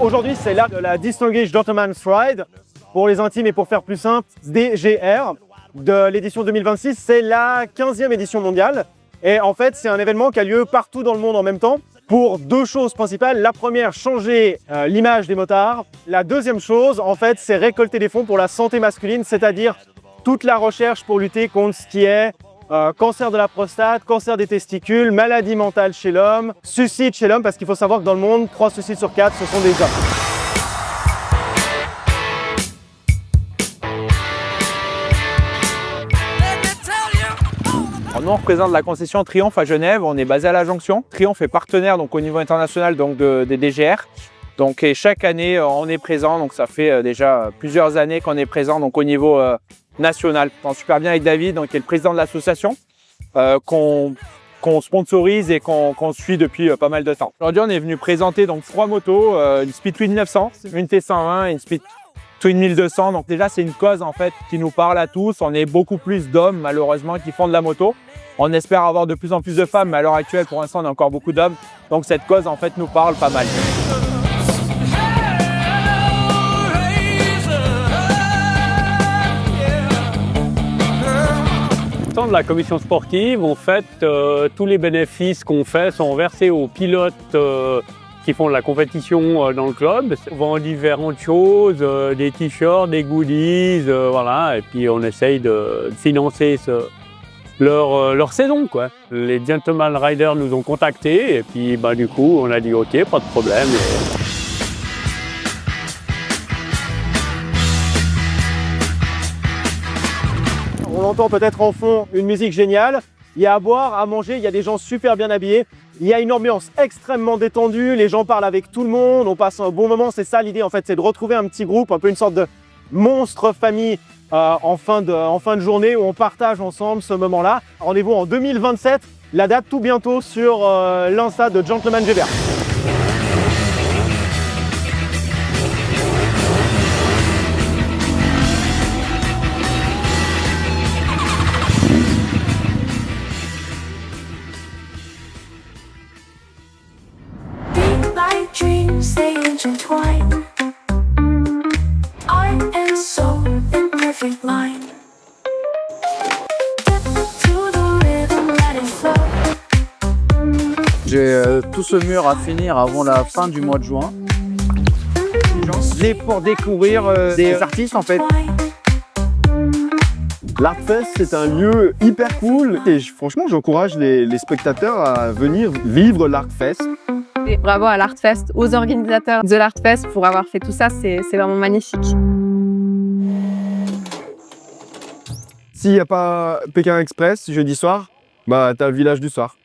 Aujourd'hui, c'est l'art de la Distinguished Gentleman's Ride. Pour les intimes et pour faire plus simple, DGR de l'édition 2026. C'est la 15e édition mondiale. Et en fait, c'est un événement qui a lieu partout dans le monde en même temps pour deux choses principales. La première, changer l'image des motards. La deuxième chose, en fait, c'est récolter des fonds pour la santé masculine, c'est-à-dire toute la recherche pour lutter contre ce qui est cancer de la prostate, cancer des testicules, maladie mentale chez l'homme, suicide chez l'homme, parce qu'il faut savoir que dans le monde, 3 suicides sur 4, ce sont des hommes. Nous, on représente la concession Triomphe à Genève. On est basé à la Jonction. Triomphe est partenaire donc, au niveau international donc, des DGR. Donc, et chaque année, on est présent. Donc, ça fait déjà plusieurs années qu'on est présent donc, au niveau national. On s'entend super bien avec David, donc, qui est le président de l'association, qu'on sponsorise et qu'on suit depuis pas mal de temps. Aujourd'hui, on est venu présenter donc, 3 motos, une Speedtwin 900, une T120 et une Speedtwin 1200. Donc déjà, c'est une cause en fait qui nous parle à tous. On est beaucoup plus d'hommes malheureusement qui font de la moto. On espère avoir de plus en plus de femmes, mais à l'heure actuelle, pour l'instant, on a encore beaucoup d'hommes. Donc cette cause en fait nous parle pas mal. De la commission sportive, en fait, tous les bénéfices qu'on fait sont versés aux pilotes qui font de la compétition dans le club. On vend différentes choses, des t-shirts, des goodies, voilà, et puis on essaye de financer leur saison, quoi. Les Gentleman Riders nous ont contactés et puis bah, du coup on a dit ok, pas de problème. On entend peut-être en fond une musique géniale. Il y a à boire, à manger, il y a des gens super bien habillés. Il y a une ambiance extrêmement détendue, les gens parlent avec tout le monde, on passe un bon moment. C'est ça l'idée en fait, c'est de retrouver un petit groupe, un peu une sorte de monstre famille en fin de journée où on partage ensemble ce moment-là. Rendez-vous en 2027, la date tout bientôt sur l'Insta de Gentleman GBR. Dreams they intertwine, art and soul in perfect line. To the rhythm, let it flow. J'ai tout ce mur à finir avant la fin du mois de juin. Pour découvrir des artistes en fait. L'Artfest, c'est un lieu hyper cool et franchement, j'encourage les spectateurs à venir vivre l'Artfest. Et bravo à l'Artfest, aux organisateurs de l'Artfest pour avoir fait tout ça, c'est vraiment magnifique. S'il n'y a pas Pékin Express jeudi soir, bah t'as le village du soir.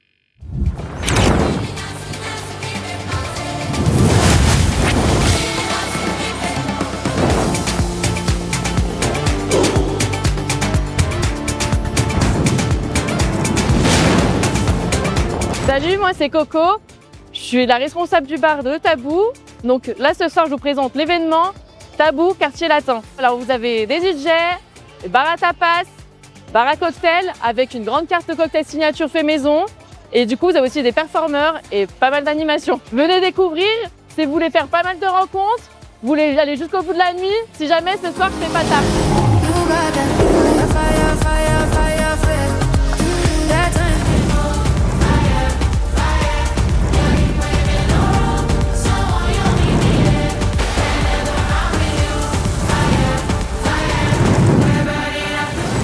Salut, moi c'est Coco. Je suis la responsable du bar de Tabou. Donc là, ce soir, je vous présente l'événement Tabou Quartier Latin. Alors, vous avez des DJ, des bars à tapas, bar à cocktail avec une grande carte de cocktail signature fait maison. Et du coup, vous avez aussi des performeurs et pas mal d'animations. Venez découvrir. Si vous voulez faire pas mal de rencontres, vous voulez aller jusqu'au bout de la nuit, si jamais ce soir, je fais pas tard.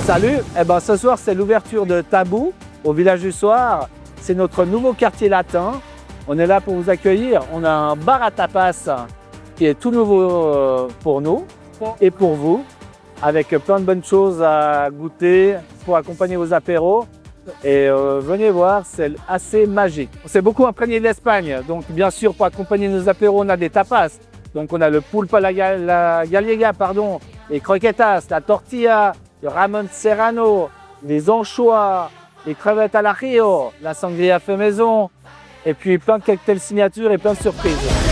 Salut, ce soir c'est l'ouverture de Tabou au village du soir. C'est notre nouveau quartier latin. On est là pour vous accueillir. On a un bar à tapas qui est tout nouveau pour nous et pour vous, avec plein de bonnes choses à goûter pour accompagner vos apéros. Et venez voir, c'est assez magique. On s'est beaucoup imprégné de l'Espagne, donc bien sûr pour accompagner nos apéros, on a des tapas. Donc on a le pulpo la gallega, les croquetas, la tortilla, le Ramon Serrano, les anchois, les crevettes à la Rio, la sangria fait maison, et puis plein de cocktails signatures et plein de surprises.